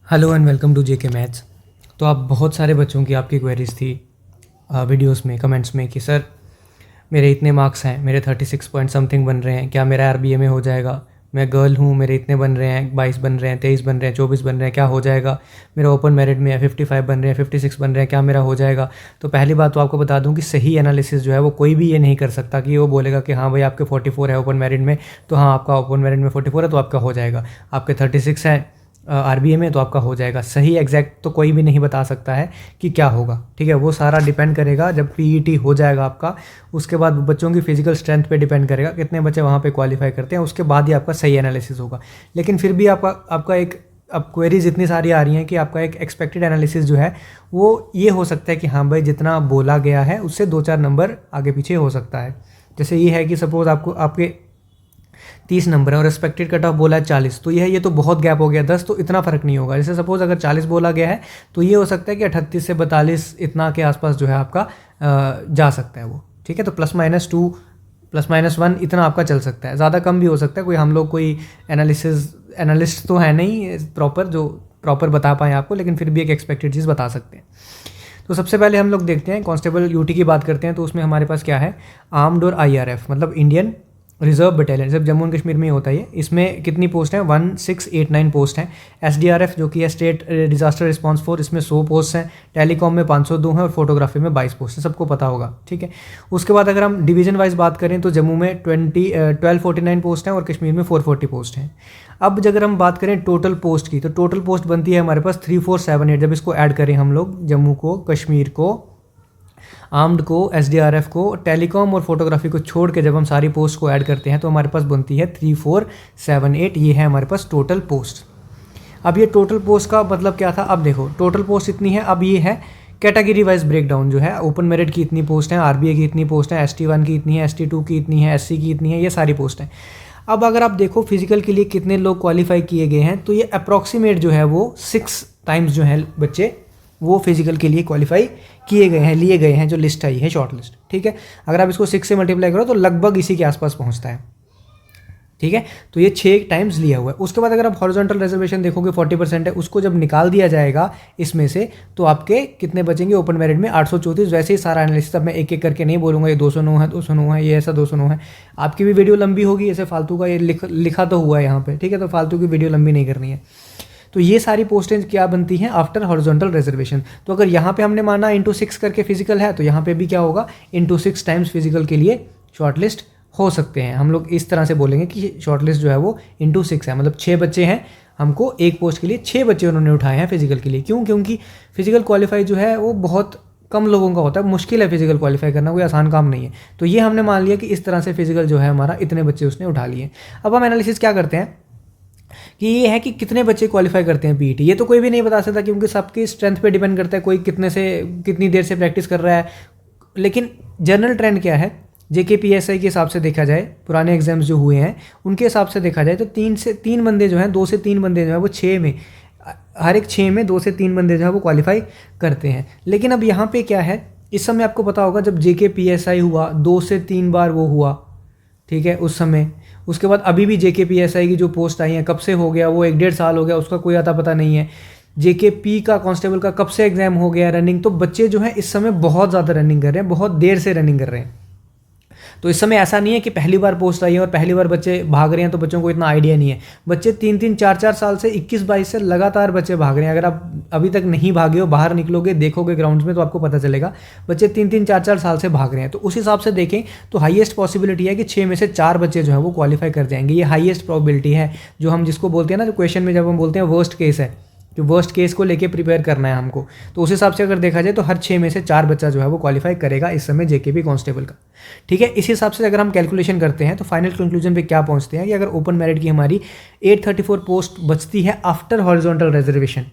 Hello and welcome to JK maths. तो आप बहुत सारे बच्चों की आपकी क्वेरीज थी वीडियोस में, कमेंट्स में कि सर मेरे इतने मार्क्स हैं, मेरे 36 पॉइंट समथिंग बन रहे हैं, क्या मेरा आरबीए में हो जाएगा? मैं गर्ल हूँ, मेरे इतने बन रहे हैं, 22 बन रहे हैं, 23 बन रहे हैं, 24 बन रहे हैं, क्या हो जाएगा? मेरा ओपन मेरिट में है 55 बन रहे हैं, 56 बन रहे हैं, क्या मेरा हो जाएगा? तो पहली बात तो आपको बता दूं कि सही एनालिसिस जो है वो कोई भी ये नहीं कर सकता कि वो बोलेगा कि हाँ भाई आपके 44 है ओपन मेरिट में, तो हाँ आपका ओपन मेरिट में 44 है तो आपका हो जाएगा। आपके 36 है आरबीए में तो आपका हो जाएगा। सही एग्जैक्ट तो कोई भी नहीं बता सकता है कि क्या होगा, ठीक है। वो सारा डिपेंड करेगा जब पीईटी हो जाएगा आपका, उसके बाद बच्चों की फिजिकल स्ट्रेंथ पे डिपेंड करेगा कितने बच्चे वहाँ पे क्वालिफाई करते हैं, उसके बाद ही आपका सही एनालिसिस होगा। लेकिन फिर भी आपका एक अब क्वेरीज इतनी सारी आ रही हैं कि आपका एक एक्सपेक्टेड एनालिसिस जो है वो ये हो सकता है कि हाँ भाई जितना बोला गया है उससे 2-4 नंबर आगे पीछे हो सकता है। जैसे ये है कि सपोज आपको आपके 30 नंबर है और एक्सपेक्टेड कट ऑफ बोला है 40, तो ये तो बहुत गैप हो गया 10, तो इतना फ़र्क नहीं होगा। जैसे सपोज अगर 40 बोला गया है तो ये हो सकता है कि 38 से 42 इतना के आसपास जो है आपका जा सकता है वो, ठीक है। तो +-2 +-1 इतना आपका चल सकता है, ज़्यादा कम भी हो सकता है। कोई हम लोग कोई एनालिस्ट तो है नहीं प्रॉपर जो प्रॉपर बता पाएँ आपको, लेकिन फिर भी एक एक्सपेक्टेड चीज़ बता सकते हैं। तो सबसे पहले हम लोग देखते हैं कांस्टेबल यूटी की बात करते हैं। तो उसमें हमारे पास क्या है, आर्म्ड और आईआरएफ मतलब इंडियन रिजर्व बटालियन, जब जम्मू एंड कश्मीर में होता है ये। इसमें कितनी पोस्ट हैं? 1689 पोस्ट हैं। एसडीआरएफ जो कि है स्टेट डिजास्टर रिस्पांस फोर्स, इसमें 100 पोस्ट हैं। टेलीकॉम में 502 हैं और फोटोग्राफी में 22 पोस्ट है, सबको पता होगा, ठीक है। उसके बाद अगर हम डिवीजन वाइज बात करें तो जम्मू में 1249 पोस्ट हैं और कश्मीर में 440 पोस्ट हैं। अब अगर हम बात करें टोटल पोस्ट की, तो टोटल पोस्ट बनती है हमारे पास 3478। जब इसको ऐड करें हम लोग, जम्मू को, कश्मीर को, आर्म्ड को, एसडीआरएफ को, टेलीकॉम और फोटोग्राफी को छोड़ के जब हम सारी पोस्ट को ऐड करते हैं तो हमारे पास बनती है 3478। ये है हमारे पास टोटल पोस्ट। अब ये टोटल पोस्ट का मतलब क्या था? अब देखो टोटल पोस्ट इतनी है। अब ये है कैटेगरी वाइज ब्रेकडाउन जो है, ओपन मेरिट की इतनी पोस्ट है, आरबीए की इतनी पोस्ट है, ST1 की इतनी है, ST2 की इतनी है, SC की इतनी है, ये सारी पोस्ट हैं। अब अगर आप देखो फिजिकल के लिए कितने लोग क्वालिफाई किए गए हैं, तो ये अप्रॉक्सीमेट जो है वो 6 टाइम्स जो है बच्चे वो फिजिकल के लिए क्वालिफाई किए गए हैं, लिए गए हैं, जो लिस्ट आई है शॉर्ट लिस्ट, ठीक है। अगर आप इसको 6 से मल्टीप्लाई करो तो लगभग इसी के आसपास पहुंचता है, ठीक है। तो ये 6 टाइम्स लिया हुआ है। उसके बाद अगर आप हॉरिजॉन्टल रिजर्वेशन देखोगे 40% है, उसको जब निकाल दिया जाएगा इसमें से तो आपके कितने बचेंगे ओपन मेरिट में? 834। वैसे ही सारा एनालिसिस अब मैं एक एक करके नहीं बोलूँगा, ये 209 है, 209 है, ये ऐसा 209 है। आपकी भी वीडियो लंबी होगी, ऐसे फालतू का ये लिखा तो हुआ है यहाँ पे, ठीक है। तो फालतू की वीडियो लंबी नहीं करनी है। तो ये सारी पोस्टें क्या बनती हैं आफ्टर हॉरिजॉन्टल रिजर्वेशन। तो अगर यहाँ पे हमने माना इंटू 6 करके फिजिकल है, तो यहाँ पे भी क्या होगा, इंटू 6 टाइम्स फिजिकल के लिए शॉर्टलिस्ट हो सकते हैं। हम लोग इस तरह से बोलेंगे कि शॉर्टलिस्ट जो है वो इंटू 6 है, मतलब 6 बच्चे हैं, हमको एक पोस्ट के लिए 6 बच्चे उन्होंने उठाए हैं फिजिकल के लिए। क्यों? क्योंकि फिजिकल क्वालिफाई जो है वो बहुत कम लोगों का होता है, मुश्किल है फिजिकल क्वालिफाई करना, कोई आसान काम नहीं है। तो ये हमने मान लिया कि इस तरह से फिजिकल जो है हमारा इतने बच्चे उसने उठा लिए। अब हम एनालिसिस क्या करते हैं कि ये है कि कितने बच्चे क्वालिफाई करते हैं पीईटी। ये तो कोई भी नहीं बता सकता क्योंकि सबकी स्ट्रेंथ पे डिपेंड करता है, कोई कितनी देर से प्रैक्टिस कर रहा है। लेकिन जनरल ट्रेंड क्या है, जेकेपीएसआई के हिसाब से देखा जाए, पुराने एग्जाम्स जो हुए हैं उनके हिसाब से देखा जाए तो 3 बंदे जो हैं, 2 से 3 बंदे जो है वो 6 में, हर एक 6 में 2 से 3 बंदे जो है वो क्वालिफाई करते हैं। लेकिन अब यहाँ पे क्या है, इस समय आपको पता होगा जब जेकेपीएसआई हुआ 2 से 3 बार वो हुआ, ठीक है, उस समय। उसके बाद अभी भी जेकेपीएसआई की जो पोस्ट आई है, कब से हो गया वो 1-1.5 साल हो गया, उसका कोई आता पता नहीं है। जेकेपी का कांस्टेबल का कब से एग्जाम हो गया रनिंग। तो बच्चे जो हैं इस समय बहुत ज़्यादा रनिंग कर रहे हैं, बहुत देर से रनिंग कर रहे हैं। तो इस समय ऐसा नहीं है कि पहली बार पोस्ट आई है और पहली बार बच्चे भाग रहे हैं तो बच्चों को इतना आइडिया नहीं है। बच्चे 3-3, 4-4 साल से 21-22 से लगातार बच्चे भाग रहे हैं। अगर आप अभी तक नहीं भागे हो, बाहर निकलोगे, देखोगे ग्राउंड्स में, तो आपको पता चलेगा बच्चे 3-3, 4-4 साल से भाग रहे हैं। तो उस हिसाब से देखें तो हाईएस्ट पॉसिबिलिटी है कि 6 में से 4 बच्चे जो है वो क्वालिफाई कर जाएंगे। ये हाईएस्ट प्रोबेबिलिटी है, जो हम जिसको बोलते हैं ना, जो क्वेश्चन में जब हम बोलते हैं वर्स्ट केस है, कि वर्स्ट केस को लेके प्रिपेयर करना है हमको। तो उस हिसाब से अगर देखा जाए तो हर 6 में से 4 बच्चा जो है वो क्वालिफाई करेगा इस समय जेकेपी कांस्टेबल का, ठीक है। इस हिसाब से अगर हम कैलकुलेशन करते हैं तो फाइनल कंक्लूजन पे क्या पहुंचते हैं कि अगर ओपन मेरिट की हमारी 834 पोस्ट बचती है आफ्टर हॉरिजॉन्टल रिजर्वेशन,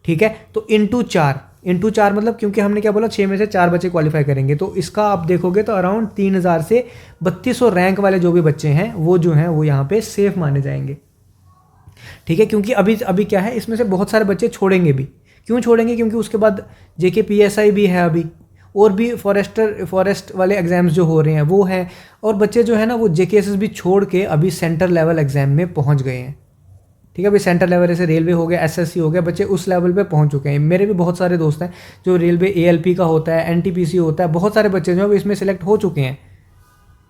ठीक है, तो इंटू 4 मतलब, क्योंकि हमने क्या बोला 6 में से 4 बच्चे क्वालिफाई करेंगे, तो इसका आप देखोगे तो अराउंड 3000 से 3200 रैंक वाले जो भी बच्चे हैं वो जो हैं वो यहाँ पे सेफ माने जाएंगे, ठीक है। क्योंकि अभी क्या है, इसमें से बहुत सारे बच्चे छोड़ेंगे भी। क्यों छोड़ेंगे? क्योंकि उसके बाद जेकेपीएसआई भी है अभी, और भी फॉरेस्ट वाले एग्जाम्स जो हो रहे हैं वो हैं, और बच्चे जो है ना वो जेकेएसएस भी छोड़ के अभी सेंटर लेवल एग्जाम में पहुंच गए हैं, ठीक है भाई, सेंट्रल लेवल से रेलवे हो गया, एसएससी हो गया, बच्चे उस लेवल पे पहुंच चुके हैं। मेरे भी बहुत सारे दोस्त हैं जो रेलवे एएलपी का होता है, एनटीपीसी होता है, बहुत सारे बच्चे जो है इसमें सेलेक्ट हो चुके हैं।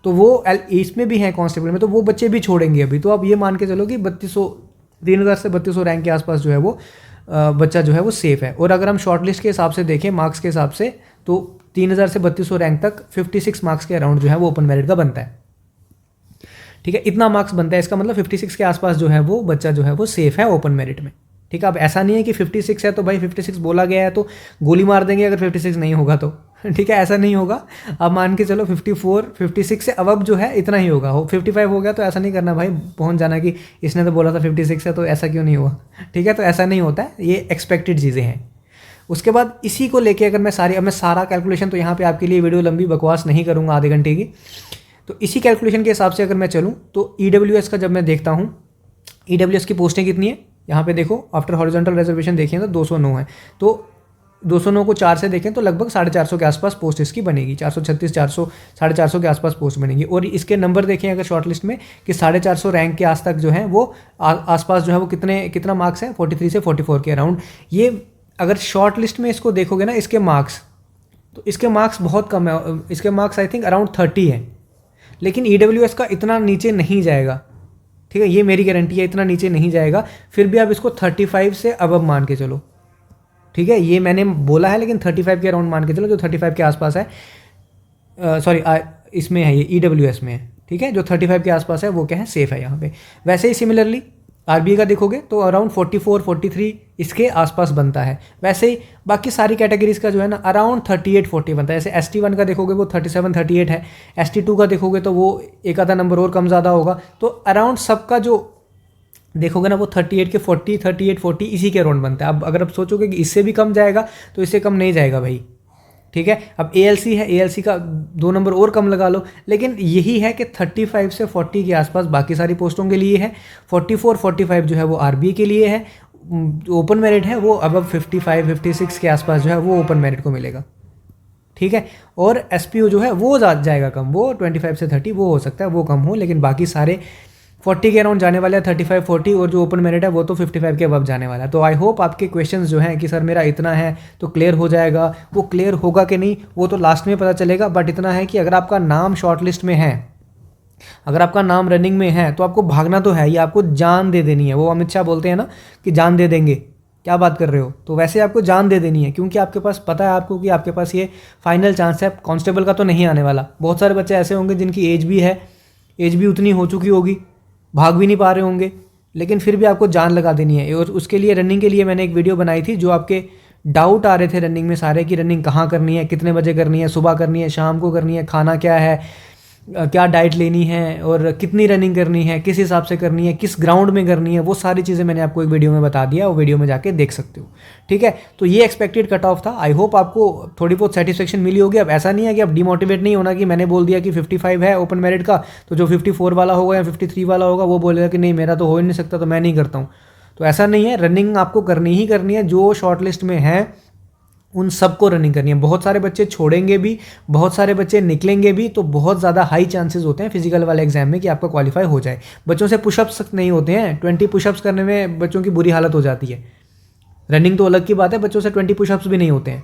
तो वो इसमें भी हैं कांस्टेबल में, तो वो बच्चे भी छोड़ेंगे अभी। तो आप ये मान के चलो कि 3000 से 3200 रैंक के आसपास जो है वो बच्चा जो है वो सेफ है। और अगर हम शॉर्ट लिस्ट के हिसाब से देखें, मार्क्स के हिसाब से, तो 3000 से 3200 रैंक तक 56 मार्क्स के अराउंड जो है वो ओपन मेरिट का बनता है। ठीक है, इतना मार्क्स बनता है, इसका मतलब 56 के आसपास जो है वो बच्चा जो है वो सेफ है ओपन मेरिट में। ठीक है, अब ऐसा नहीं है कि 56 है तो भाई 56 बोला गया है तो गोली मार देंगे अगर 56 नहीं होगा तो। ठीक है, ऐसा नहीं होगा। अब मान के चलो 54 56 से अब जो है इतना ही होगा। 55 हो गया तो ऐसा नहीं करना भाई, पहुंच जाना कि इसने तो बोला था 56 है तो ऐसा क्यों नहीं हुआ। ठीक है, तो ऐसा नहीं होता है, ये एक्सपेक्टेड चीज़ें हैं। उसके बाद इसी को लेके अगर मैं सारा कैलकुलेशन, तो यहाँ पे आपके लिए वीडियो लंबी बकवास नहीं करूँगा आधे घंटे की। तो इसी कैलकुलेशन के हिसाब से अगर मैं चलूँ तो ईडब्ल्यूएस का जब मैं देखता हूँ, ईडब्ल्यूएस की पोस्टें कितनी है यहाँ पे देखो, आफ्टर हॉरिजॉन्टल रिजर्वेशन देखें तो 209 है। तो 209 को 4 से देखें तो लगभग 450 के आसपास पोस्ट इसकी बनेगी, 436 400 450 के आसपास पोस्ट बनेगी। और इसके नंबर देखें अगर शॉर्ट लिस्ट में कि 450 रैंक के आस तक जो है वो आसपास जो है वो कितना मार्क्स है, 43 से 44 के अराउंड। ये अगर शॉर्ट लिस्ट में इसको देखोगे ना, इसके मार्क्स, तो इसके मार्क्स बहुत कम है, इसके मार्क्स आई थिंक अराउंड 30 है। लेकिन ईडब्ल्यूएस का इतना नीचे नहीं जाएगा। ठीक है, ये मेरी गारंटी है, इतना नीचे नहीं जाएगा। फिर भी आप इसको 35 से अब मान के चलो। ठीक है, ये मैंने बोला है, लेकिन 35 के अराउंड मान के चलो, जो 35 के आसपास है, सॉरी इसमें है, ये ईडब्ल्यूएस में है। ठीक है, जो 35 के आसपास है वो क्या है, सेफ है यहाँ पे। वैसे ही सिमिलरली आरबीआई का देखोगे तो अराउंड 44 43 इसके आसपास बनता है। वैसे ही बाकी सारी कैटेगरीज का जो है ना अराउंड 38 40 बनता है। जैसे ST1 का देखोगे वो 37 38 है, ST2 का देखोगे तो वो एक आधा नंबर और कम ज़्यादा होगा। तो अराउंड सबका जो देखोगे ना वो 38 के 40 38 40 इसी के अराउंड बनता है। अब अगर आप सोचोगे कि इससे भी कम जाएगा तो इससे कम नहीं जाएगा भाई। ठीक है, अब ALC है, ALC का 2 नंबर और कम लगा लो, लेकिन यही है कि 35 से 40 के आसपास बाकी सारी पोस्टों के लिए है, 44 45 जो है वो आरबीआई के लिए है। ओपन मेरिट है वो अब 55 56 के आसपास जो है वो ओपन मेरिट को मिलेगा। ठीक है, और SPO जो है वो जाएगा कम, वो 25 से 30 वो हो सकता है वो कम हो, लेकिन बाकी सारे 40 के अराउंड जाने वाला है, 35 40, और जो ओपन मेरिट है वो तो 55 के अबव जाने वाला है। तो आई होप आपके क्वेश्चंस जो हैं कि सर मेरा इतना है तो क्लियर हो जाएगा, वो क्लियर होगा कि नहीं वो तो लास्ट में पता चलेगा। बट इतना है कि अगर आपका नाम शॉर्ट लिस्ट में है, अगर आपका नाम रनिंग में है, तो आपको भागना तो है, ये आपको जान दे देनी है। वो अमित शाह बोलते हैं ना कि जान दे देंगे, क्या बात कर रहे हो, तो वैसे आपको जान दे देनी है, क्योंकि आपके पास पता है आपको कि आपके पास ये फाइनल चांस है। कांस्टेबल का तो नहीं आने वाला। बहुत सारे बच्चे ऐसे होंगे जिनकी एज भी है, एज भी उतनी हो चुकी होगी, भाग भी नहीं पा रहे होंगे, लेकिन फिर भी आपको जान लगा देनी है। और उसके लिए रनिंग के लिए मैंने एक वीडियो बनाई थी, जो आपके डाउट आ रहे थे रनिंग में सारे कि रनिंग कहाँ करनी है, कितने बजे करनी है, सुबह करनी है, शाम को करनी है, खाना क्या है, क्या डाइट लेनी है, और कितनी रनिंग करनी है, किस हिसाब से करनी है, किस ग्राउंड में करनी है, वो सारी चीज़ें मैंने आपको एक वीडियो में बता दिया, वो वीडियो में जाके देख सकते हो। ठीक है, तो ये एक्सपेक्टेड कट ऑफ था। आई होप आपको थोड़ी बहुत सेटिस्फेक्शन मिली होगी। अब ऐसा नहीं है कि आप डिमोटिवेट नहीं होना कि मैंने बोल दिया कि 55 है ओपन मेरिट का, तो जो 54 वाला होगा या 53 वाला होगा वो बोलेगा कि नहीं मेरा तो हो ही नहीं सकता, तो मैं नहीं करता हूँ। तो ऐसा नहीं है, रनिंग आपको करनी ही करनी है। जो शॉर्ट लिस्ट में है उन सबको रनिंग करनी है। बहुत सारे बच्चे छोड़ेंगे भी, बहुत सारे बच्चे निकलेंगे भी, तो बहुत ज़्यादा हाई चांसेस होते हैं फिजिकल वाले एग्जाम में कि आपका क्वालिफाई हो जाए। बच्चों से पुशअप्स नहीं होते हैं, 20 पुशअप्स करने में बच्चों की बुरी हालत हो जाती है। रनिंग तो अलग की बात है, बच्चों से 20 पुशअप्स भी नहीं होते हैं।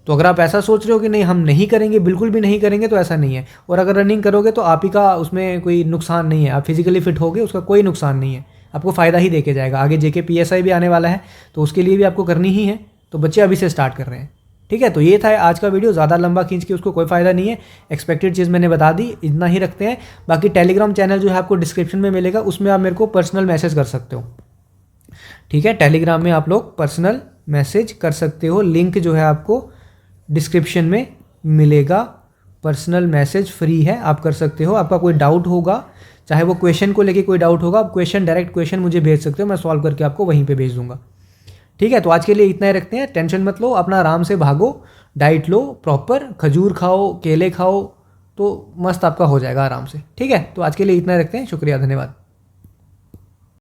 तो अगर आप ऐसा सोच रहे हो कि नहीं हम नहीं करेंगे, बिल्कुल भी नहीं करेंगे, तो ऐसा नहीं है। और अगर रनिंग करोगे तो आप ही का उसमें कोई नुकसान नहीं है, आप फिजिकली फिट होगे, उसका कोई नुकसान नहीं है, आपको फ़ायदा ही देके जाएगा। आगे JK PSI भी आने वाला है, तो उसके लिए भी आपको करनी ही है। तो बच्चे अभी से स्टार्ट कर रहे हैं। ठीक है, तो ये था आज का वीडियो। ज़्यादा लंबा खींच के उसको कोई फ़ायदा नहीं है, एक्सपेक्टेड चीज़ मैंने बता दी, इतना ही रखते हैं। बाकी टेलीग्राम चैनल जो है आपको डिस्क्रिप्शन में मिलेगा, उसमें आप मेरे को पर्सनल मैसेज कर सकते हो। ठीक है, टेलीग्राम में आप लोग पर्सनल मैसेज कर सकते हो, लिंक जो है आपको डिस्क्रिप्शन में मिलेगा। पर्सनल मैसेज फ्री है, आप कर सकते हो। आपका कोई डाउट होगा, चाहे वो क्वेश्चन को लेके कोई डाउट होगा, आप डायरेक्ट क्वेश्चन मुझे भेज सकते हो, मैं सॉल्व करके आपको वहीं पे भेज दूंगा। ठीक है, तो आज के लिए इतना ही रखते हैं। टेंशन मत लो, अपना आराम से भागो, डाइट लो प्रॉपर, खजूर खाओ, केले खाओ, तो मस्त आपका हो जाएगा आराम से। ठीक है, तो आज के लिए इतना ही रखते हैं। शुक्रिया, धन्यवाद।